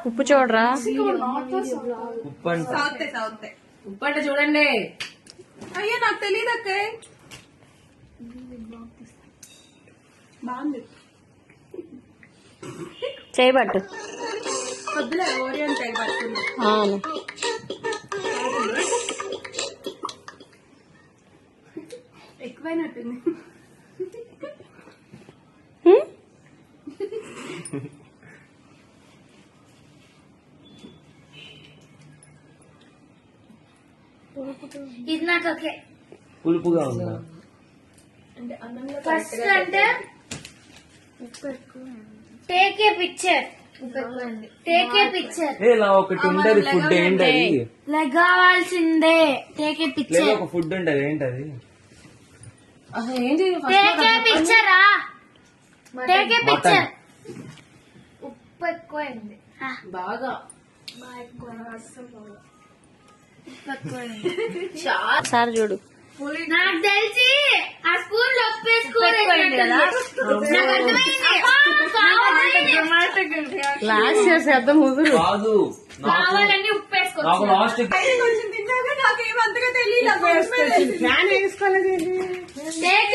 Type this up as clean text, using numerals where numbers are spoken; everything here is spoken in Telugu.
ఉప్పు చూడరా. ఉప్పు అంటే ఉప్పు అంటే చూడండి. అయ్యో నాకు తెలియదు అక్క. బాగుంది. చేయబట్టు. వద్దులే ఓరియన్ చేయి పడుతుంది. అవును. ఎక్కువైనట్టుంది. ఇది నాకు ఓకే. పులుపుగా ఉందా? ఫస్ట్ అంటే take a picture. Take a picture. ఇలా ఒకటి ఉండదు ఫుడ్ ఏంటది? లెగావాల్సిందే. టేక్ ఏ లేదా పిక్చర్. ఒక ఫుడ్ ఉండదు ఏంటది? అసలు ఏంటి టేక్ ఏ పిక్చరా. Take a picture. ఉప్పు ఎక్కువైంది బాగా. సార్ చూడు. నాకు తెలిసి ఆ స్పూన్ లో ఉప్పేసుకోలేదు కదా. లాస్ట్ చేసేద్దాం ముదురు. కాదు కావాలని ఉప్పేసుకో. నాకు లాస్ట్ కొంచెం తిన్నాక నాకేమంతగా తెలియదు. ఫ్యాన్ వేసుకోలేదు. టేక్